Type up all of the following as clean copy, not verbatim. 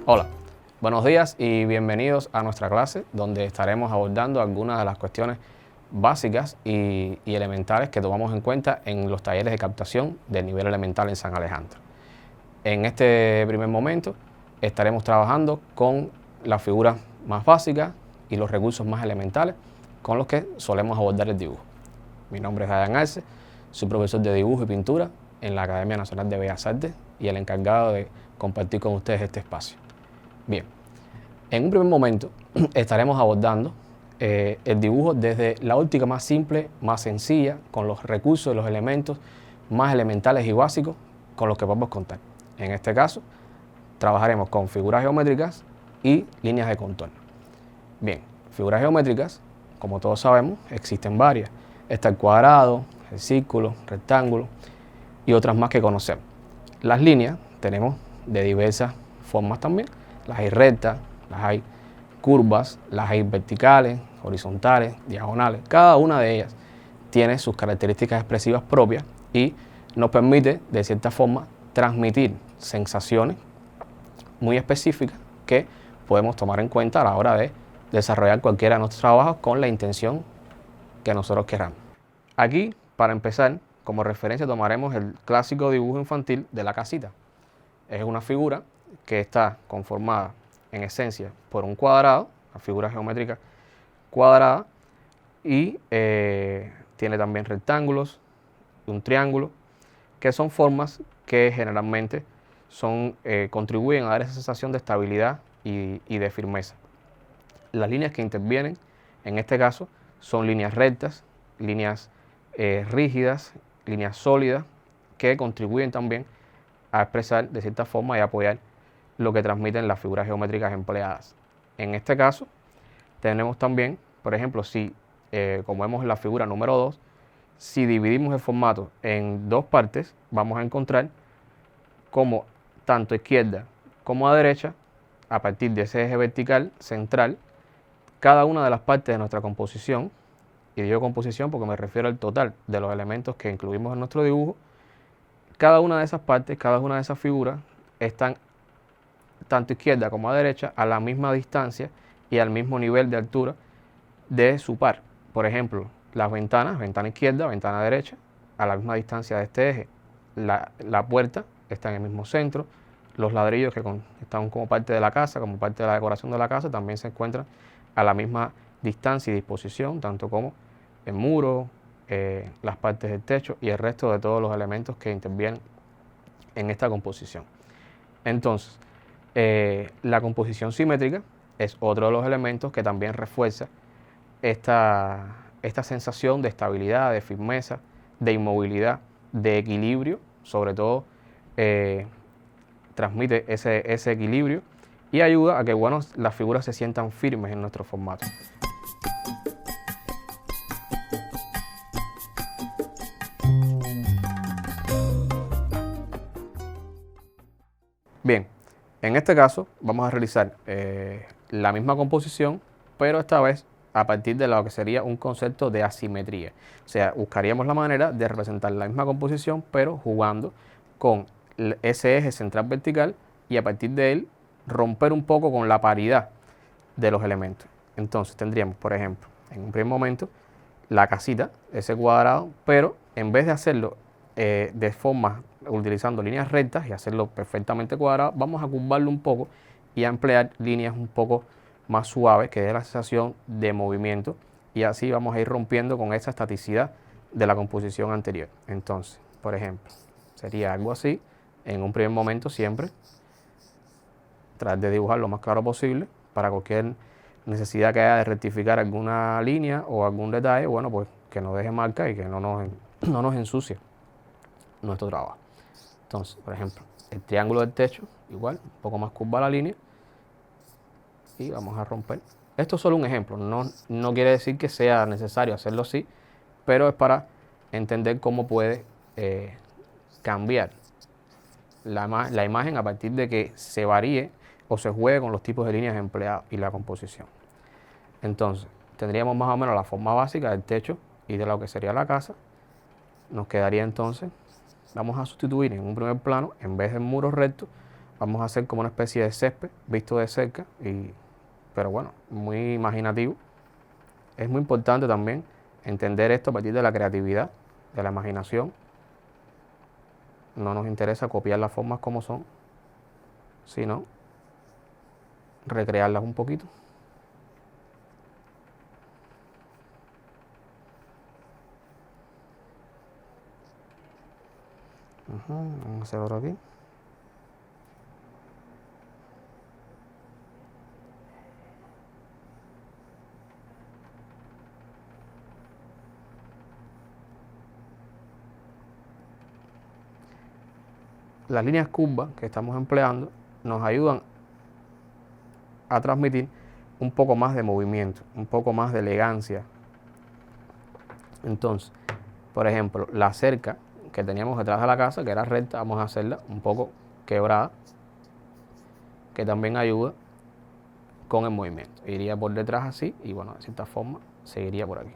Hola, buenos días y bienvenidos a nuestra clase donde estaremos abordando algunas de las cuestiones básicas y elementales que tomamos en cuenta en los talleres de captación del nivel elemental en San Alejandro. En este primer momento estaremos trabajando con las figuras más básicas y los recursos más elementales con los que solemos abordar el dibujo. Mi nombre es Adrián Arce, soy profesor de dibujo y pintura en la Academia Nacional de Bellas Artes y el encargado de compartir con ustedes este espacio. Bien, en un primer momento estaremos abordando el dibujo desde la óptica más simple, más sencilla, con los recursos y los elementos más elementales y básicos con los que podemos contar. En este caso, trabajaremos con figuras geométricas y líneas de contorno. Bien, figuras geométricas, como todos sabemos, existen varias. Está el cuadrado, el círculo, rectángulo y otras más que conocemos. Las líneas tenemos de diversas formas también. Las hay rectas, las hay curvas, las hay verticales, horizontales, diagonales. Cada una de ellas tiene sus características expresivas propias y nos permite, de cierta forma, transmitir sensaciones muy específicas que podemos tomar en cuenta a la hora de desarrollar cualquiera de nuestros trabajos con la intención que nosotros queramos. Aquí, para empezar, como referencia tomaremos el clásico dibujo infantil de la casita. Es una figura que está conformada en esencia por un cuadrado, la figura geométrica cuadrada, y tiene también rectángulos y un triángulo, que son formas que generalmente contribuyen a dar esa sensación de estabilidad y de firmeza. Las líneas que intervienen, en este caso, son líneas rectas, líneas rígidas, líneas sólidas, que contribuyen también a expresar de cierta forma y apoyar lo que transmiten las figuras geométricas empleadas. En este caso, tenemos también, por ejemplo, como vemos en la figura número 2, si dividimos el formato en dos partes, vamos a encontrar como tanto a izquierda como a derecha, a partir de ese eje vertical central, cada una de las partes de nuestra composición, y digo composición porque me refiero al total de los elementos que incluimos en nuestro dibujo, cada una de esas partes, cada una de esas figuras están tanto a izquierda como a derecha a la misma distancia y al mismo nivel de altura de su par. Por ejemplo, las ventanas, ventana izquierda, ventana derecha, a la misma distancia de este eje. La puerta está en el mismo centro. Los ladrillos que están como parte de la casa, como parte de la decoración de la casa, también se encuentran a la misma distancia y disposición, tanto como el muro, las partes del techo y el resto de todos los elementos que intervienen en esta composición. Entonces, la composición simétrica es otro de los elementos que también refuerza esta sensación de estabilidad, de firmeza, de inmovilidad, de equilibrio, sobre todo transmite ese equilibrio y ayuda a que las figuras se sientan firmes en nuestro formato. Bien, en este caso vamos a realizar la misma composición, pero esta vez a partir de lo que sería un concepto de asimetría. O sea, buscaríamos la manera de representar la misma composición, pero jugando con ese eje central vertical y a partir de él romper un poco con la paridad de los elementos. Entonces tendríamos, por ejemplo, en un primer momento, la casita, ese cuadrado, pero en vez de hacerlo de forma utilizando líneas rectas y hacerlo perfectamente cuadrado, vamos a curvarlo un poco y a emplear líneas un poco más suaves que dé la sensación de movimiento y así vamos a ir rompiendo con esa estaticidad de la composición anterior. Entonces, por ejemplo, sería algo así, en un primer momento siempre tratar de dibujar lo más claro posible para cualquier necesidad que haya de rectificar alguna línea o algún detalle, bueno, pues que nos deje marca y que no nos ensucie nuestro trabajo. Entonces, por ejemplo, el triángulo del techo, igual, un poco más curva la línea y vamos a romper. Esto es solo un ejemplo, no quiere decir que sea necesario hacerlo así, pero es para entender cómo puede cambiar la imagen a partir de que se varíe o se juegue con los tipos de líneas empleados y la composición. Entonces, tendríamos más o menos la forma básica del techo y de lo que sería la casa. Nos quedaría entonces, vamos a sustituir en un primer plano, en vez del muro recto, vamos a hacer como una especie de césped visto de cerca, pero bueno, muy imaginativo. Es muy importante también entender esto a partir de la creatividad, de la imaginación. No nos interesa copiar las formas como son, sino recrearlas un poquito. Vamos a hacer otro aquí. Las líneas curvas que estamos empleando nos ayudan a transmitir un poco más de movimiento, un poco más de elegancia. Entonces, por ejemplo, la cerca que teníamos detrás de la casa, que era recta, vamos a hacerla un poco quebrada, que también ayuda con el movimiento. Iría por detrás así y bueno, de cierta forma seguiría por aquí.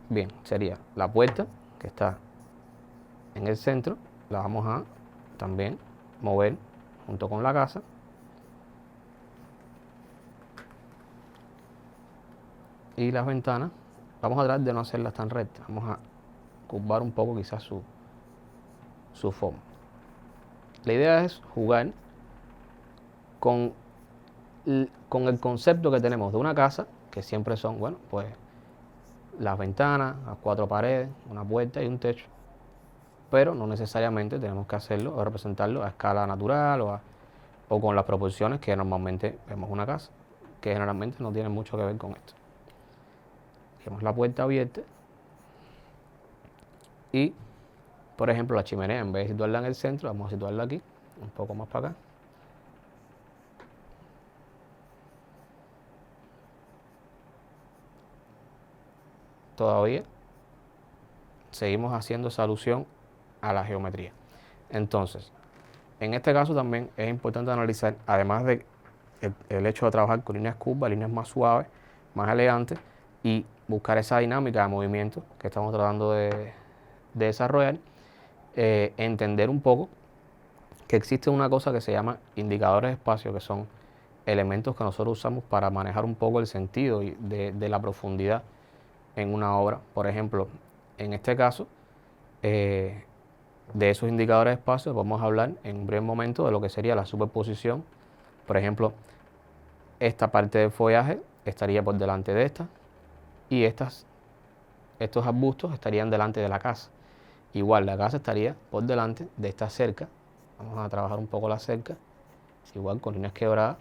Bien, sería la puerta que está en el centro, la vamos a también mover junto con la casa. Y las ventanas, vamos a tratar de no hacerlas tan rectas, vamos a curvar un poco quizás su forma. La idea es jugar con el concepto que tenemos de una casa, que siempre son, bueno, pues las ventanas, las 4 paredes, una puerta y un techo. Pero no necesariamente tenemos que hacerlo o representarlo a escala natural o con las proporciones que normalmente vemos una casa, que generalmente no tienen mucho que ver con esto. Tenemos la puerta abierta y, por ejemplo, la chimenea, en vez de situarla en el centro, vamos a situarla aquí, un poco más para acá. Todavía seguimos haciendo esa alusión a la geometría. Entonces, en este caso también es importante analizar, además de el hecho de trabajar con líneas curvas, líneas más suaves, más elegantes, y buscar esa dinámica de movimiento que estamos tratando de desarrollar, entender un poco que existe una cosa que se llama indicadores de espacio, que son elementos que nosotros usamos para manejar un poco el sentido de la profundidad en una obra. Por ejemplo, en este caso, de esos indicadores de espacio vamos a hablar en un breve momento de lo que sería la superposición. Por ejemplo, esta parte del follaje estaría por delante de esta y estos arbustos estarían delante de la casa. Igual la casa estaría por delante de esta cerca. Vamos a trabajar un poco la cerca, igual con líneas quebradas.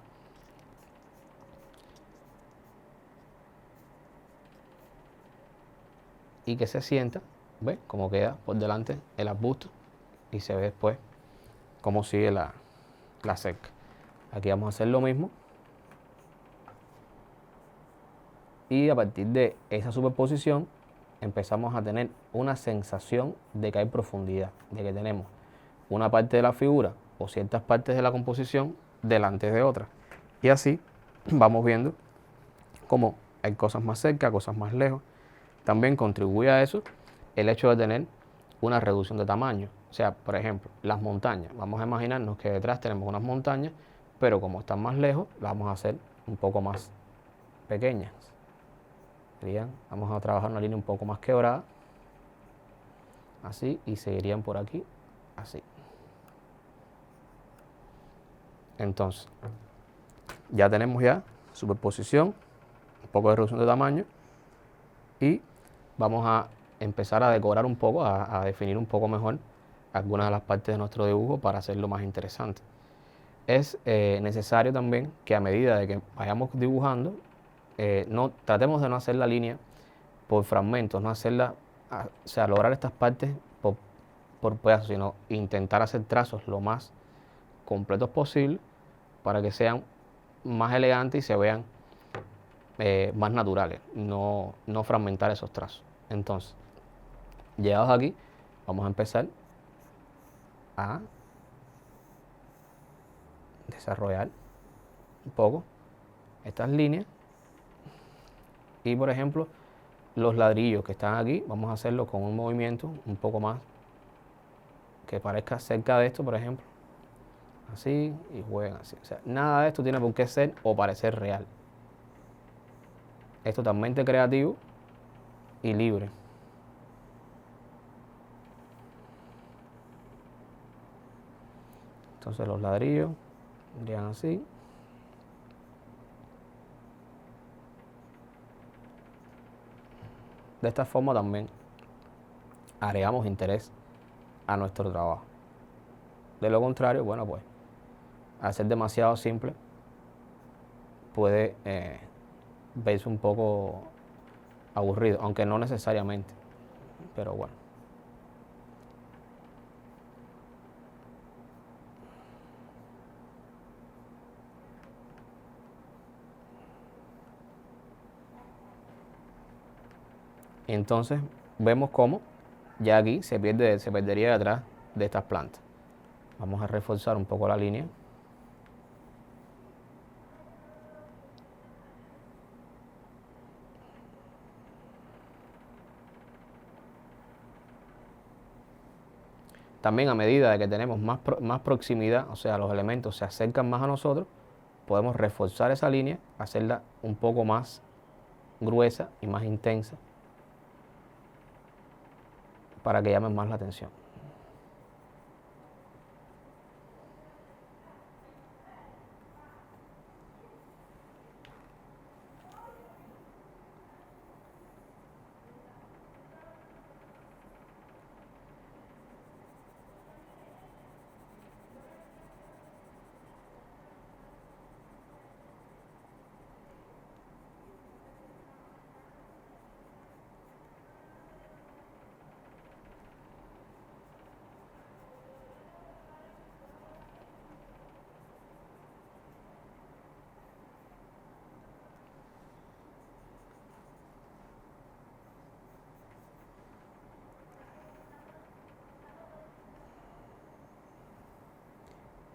Y que se sienta, ¿ves? Cómo queda por delante el arbusto y se ve después cómo sigue la cerca. Aquí vamos a hacer lo mismo. Y a partir de esa superposición empezamos a tener una sensación de que hay profundidad, de que tenemos una parte de la figura o ciertas partes de la composición delante de otras. Y así vamos viendo cómo hay cosas más cerca, cosas más lejos. También contribuye a eso el hecho de tener una reducción de tamaño. O sea, por ejemplo, las montañas. Vamos a imaginarnos que detrás tenemos unas montañas, pero como están más lejos, las vamos a hacer un poco más pequeñas. Vamos a trabajar una línea un poco más quebrada, así, y seguirían por aquí, así. Entonces, ya tenemos superposición, un poco de reducción de tamaño, y vamos a empezar a decorar un poco, a definir un poco mejor algunas de las partes de nuestro dibujo para hacerlo más interesante. Es necesario también que a medida de que vayamos dibujando, tratemos de no hacer la línea por fragmentos, no hacerla, o sea, lograr estas partes por pedazos, sino intentar hacer trazos lo más completos posible para que sean más elegantes y se vean más naturales, no fragmentar esos trazos. Entonces, llegados aquí, vamos a empezar a desarrollar un poco estas líneas Y por ejemplo, los ladrillos que están aquí, vamos a hacerlo con un movimiento un poco más que parezca cerca de esto, por ejemplo. Así y juegan así. O sea, nada de esto tiene por qué ser o parecer real. Es totalmente creativo y libre. Entonces los ladrillos vendrían así. De esta forma también agregamos interés a nuestro trabajo. De lo contrario, bueno, pues al ser demasiado simple puede verse un poco aburrido, aunque no necesariamente, pero bueno. Entonces vemos cómo ya aquí se perdería detrás de estas plantas. Vamos a reforzar un poco la línea. También a medida de que tenemos más proximidad, o sea, los elementos se acercan más a nosotros, podemos reforzar esa línea, hacerla un poco más gruesa y más intensa para que llamen más la atención.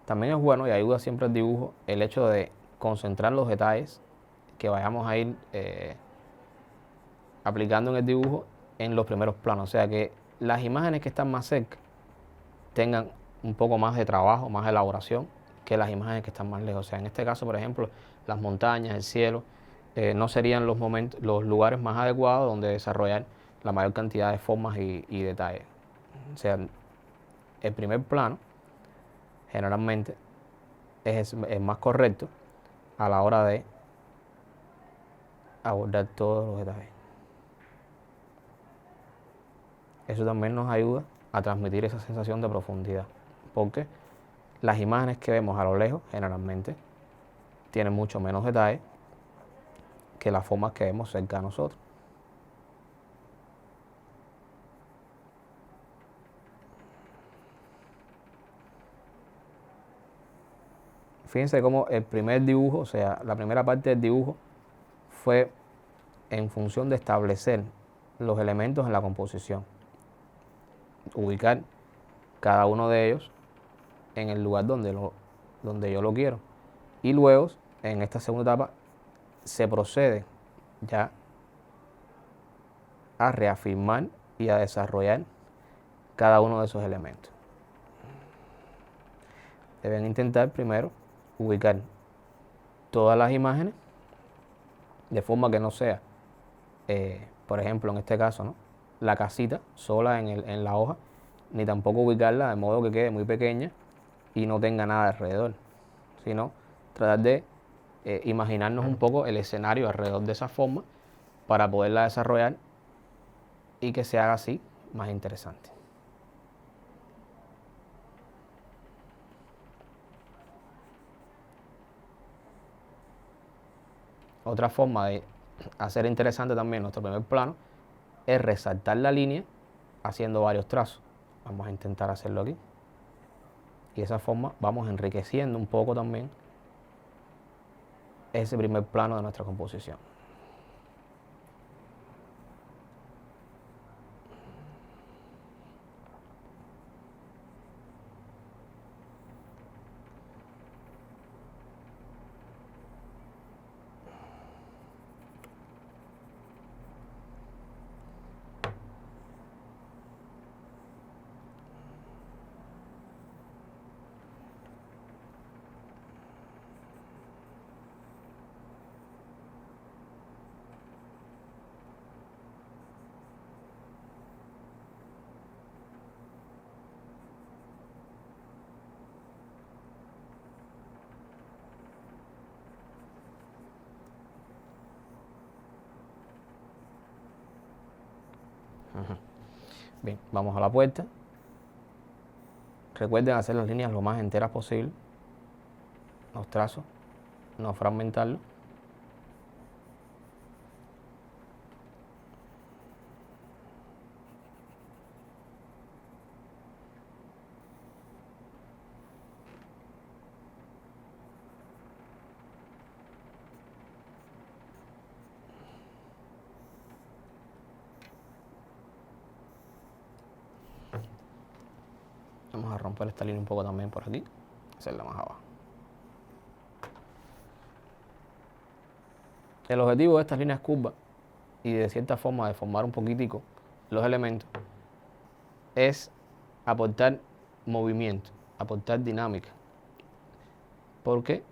También es bueno y ayuda siempre el dibujo el hecho de concentrar los detalles que vayamos a ir aplicando en el dibujo en los primeros planos. O sea, que las imágenes que están más cerca tengan un poco más de trabajo, más elaboración que las imágenes que están más lejos. O sea, en este caso, por ejemplo, las montañas, el cielo, no serían los lugares más adecuados donde desarrollar la mayor cantidad de formas y detalles. O sea, el primer plano generalmente es el más correcto a la hora de abordar todos los detalles. Eso también nos ayuda a transmitir esa sensación de profundidad, porque las imágenes que vemos a lo lejos generalmente tienen mucho menos detalle que las formas que vemos cerca de nosotros. Fíjense cómo el primer dibujo, o sea, la primera parte del dibujo fue en función de establecer los elementos en la composición, ubicar cada uno de ellos en el lugar donde yo lo quiero. Y luego, en esta segunda etapa, se procede ya a reafirmar y a desarrollar cada uno de esos elementos. Deben intentar primero ubicar todas las imágenes de forma que no sea, por ejemplo, en este caso, ¿no?, la casita sola en la hoja, ni tampoco ubicarla de modo que quede muy pequeña y no tenga nada alrededor, sino tratar de imaginarnos un poco el escenario alrededor de esa forma para poderla desarrollar y que se haga así más interesante. Otra forma de hacer interesante también nuestro primer plano es resaltar la línea haciendo varios trazos. Vamos a intentar hacerlo aquí. Y de esa forma vamos enriqueciendo un poco también ese primer plano de nuestra composición. Bien, vamos a la puerta. Recuerden hacer las líneas lo más enteras posible. Los trazos, no fragmentarlos. Vamos a romper esta línea un poco también por aquí, hacerla más abajo. El objetivo de estas líneas curvas y de cierta forma de formar un poquitico los elementos es aportar movimiento, aportar dinámica, porque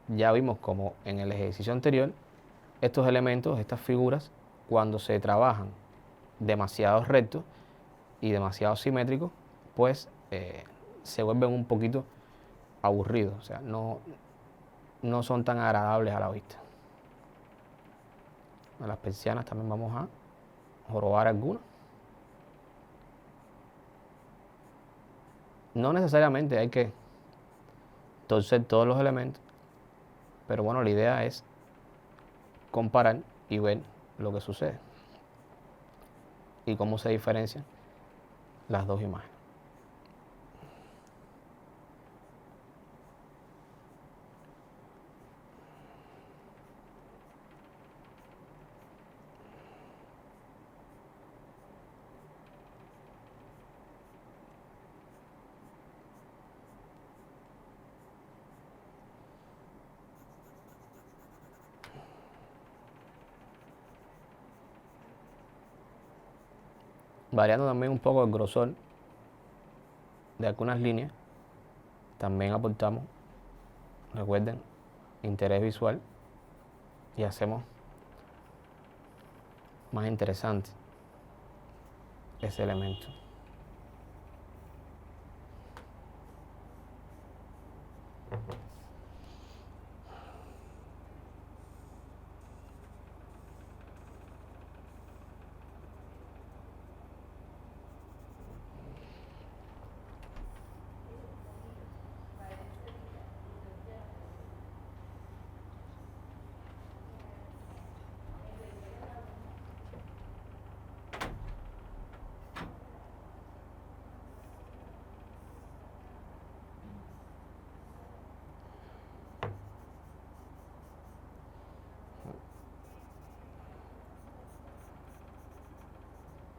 ya vimos como en el ejercicio anterior, estos elementos, estas figuras, cuando se trabajan demasiado rectos y demasiado simétricos, pues se vuelven un poquito aburridos, o sea, no son tan agradables a la vista. A las persianas también vamos a jorobar algunas. No necesariamente hay que torcer todos los elementos, pero bueno, la idea es comparar y ver lo que sucede y cómo se diferencian las dos imágenes. Variando también un poco el grosor de algunas líneas, también aportamos, recuerden, interés visual y hacemos más interesante ese elemento.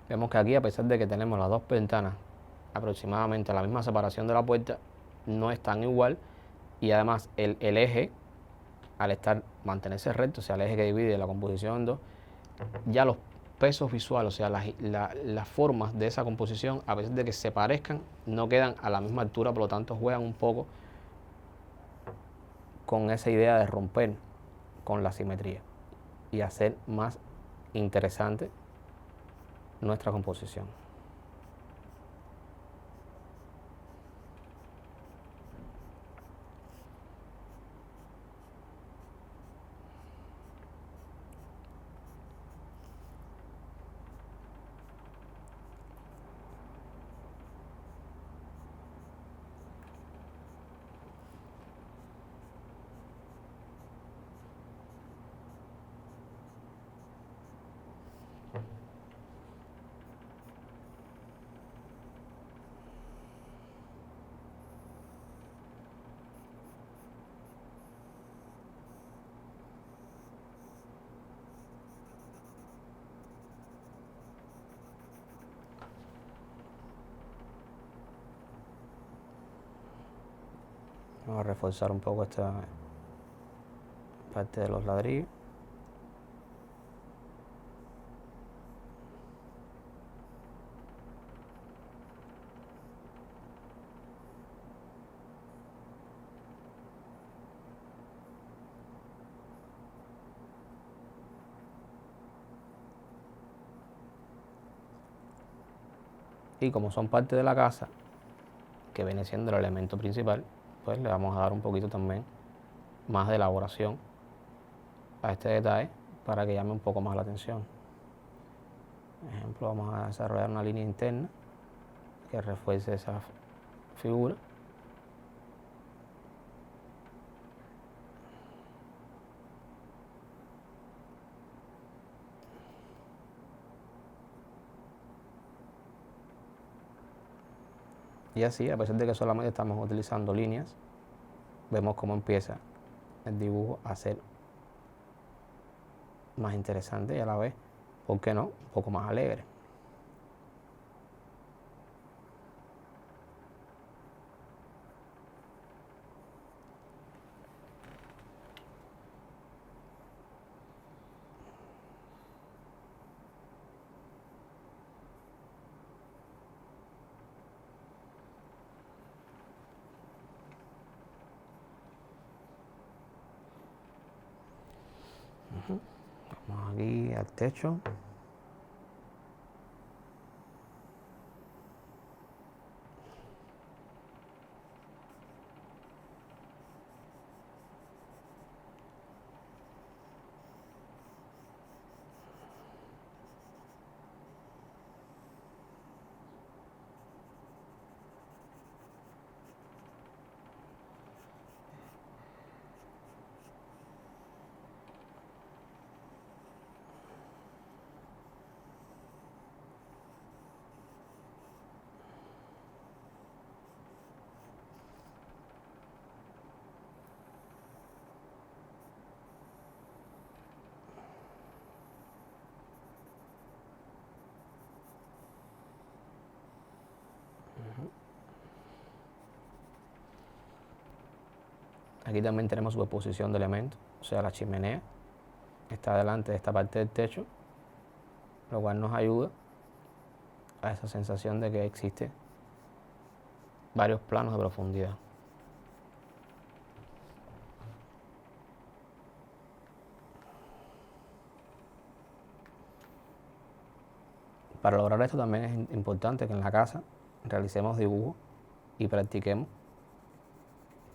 Vemos que aquí, a pesar de que tenemos las dos ventanas aproximadamente a la misma separación de la puerta, no es tan igual, y además el eje, al mantenerse recto, o sea, el eje que divide la composición en dos, ya los pesos visuales, o sea, las formas de esa composición, a pesar de que se parezcan, no quedan a la misma altura, por lo tanto juegan un poco con esa idea de romper con la simetría y hacer más interesante nuestra composición. Vamos a reforzar un poco esta parte de los ladrillos. Y como son parte de la casa, que viene siendo el elemento principal, pues le vamos a dar un poquito también más de elaboración a este detalle para que llame un poco más la atención. Por ejemplo, vamos a desarrollar una línea interna que refuerce esa figura. Y así, a pesar de que solamente estamos utilizando líneas, vemos cómo empieza el dibujo a ser más interesante y a la vez, ¿por qué no?, un poco más alegre. Vamos aquí al techo. Aquí también tenemos superposición de elementos, o sea, la chimenea está delante de esta parte del techo, lo cual nos ayuda a esa sensación de que existe varios planos de profundidad. Para lograr esto también es importante que en la casa realicemos dibujos y practiquemos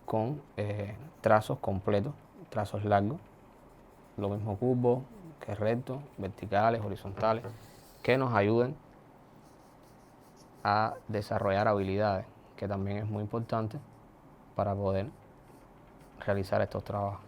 con trazos completos, trazos largos, lo mismo curvos que rectos, verticales, horizontales, que nos ayuden a desarrollar habilidades, que también es muy importante para poder realizar estos trabajos.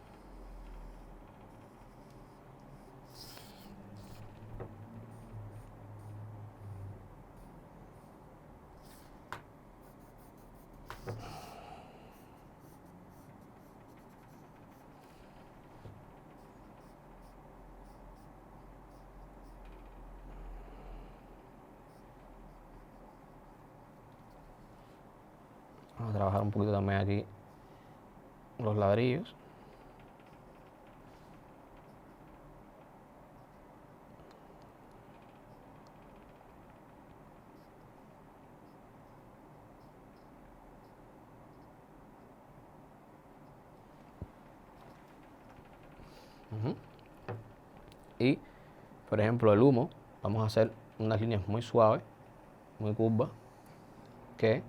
Vamos a trabajar un poquito también aquí los ladrillos. Y, por ejemplo, el humo, vamos a hacer unas líneas muy suaves, muy curvas, que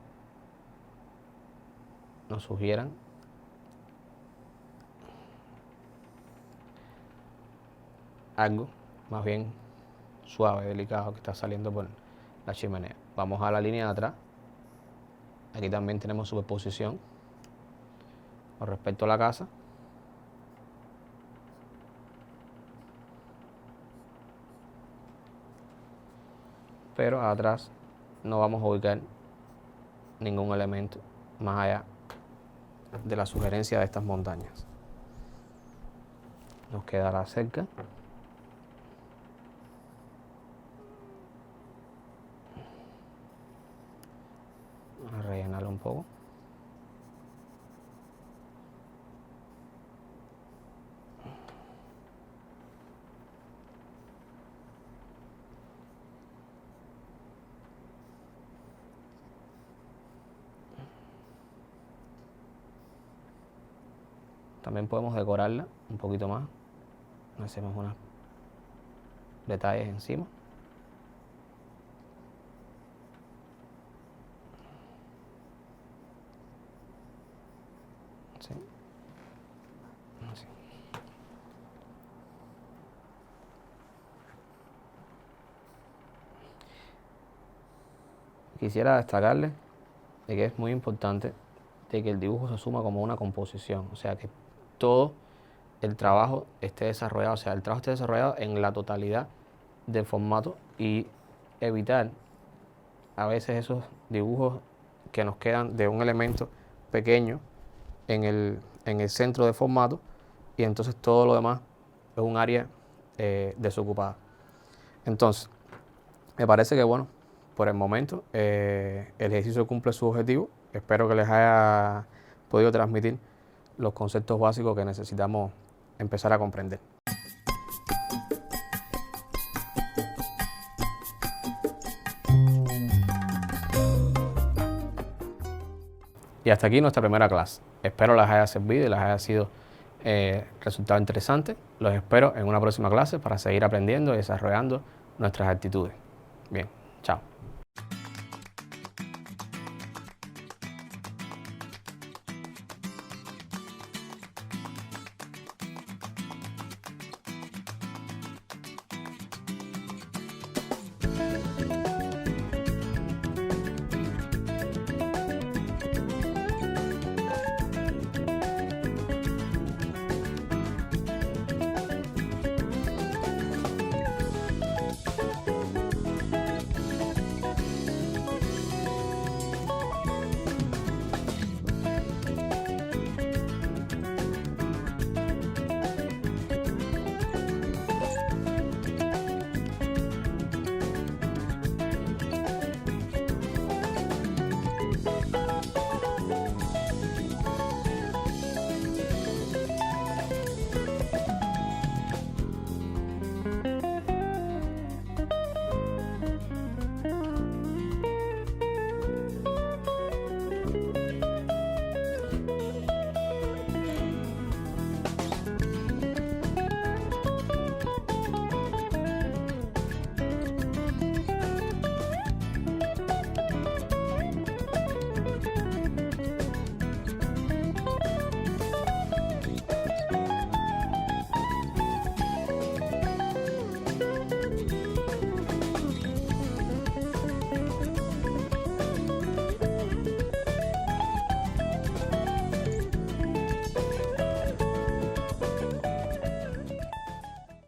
nos sugieran algo más bien suave, delicado, que está saliendo por la chimenea. Vamos a la línea de atrás. Aquí también tenemos superposición con respecto a la casa. Pero atrás no vamos a ubicar ningún elemento más allá de la sugerencia de estas montañas. Nos quedará cerca. Vamos a rellenarlo un poco. También podemos decorarla un poquito más. Hacemos unos detalles encima. Sí. Así. quisiera destacarle de que es muy importante de que el dibujo se asuma como una composición, o sea, que todo el trabajo esté desarrollado, o sea, el trabajo esté desarrollado en la totalidad del formato y evitar a veces esos dibujos que nos quedan de un elemento pequeño en el centro de formato y entonces todo lo demás es un área desocupada. Entonces, me parece que bueno, por el momento el ejercicio cumple su objetivo. Espero que les haya podido transmitir los conceptos básicos que necesitamos empezar a comprender. Y hasta aquí nuestra primera clase. Espero les haya servido y les haya sido resultado interesante. Los espero en una próxima clase para seguir aprendiendo y desarrollando nuestras actitudes. Bien, chao.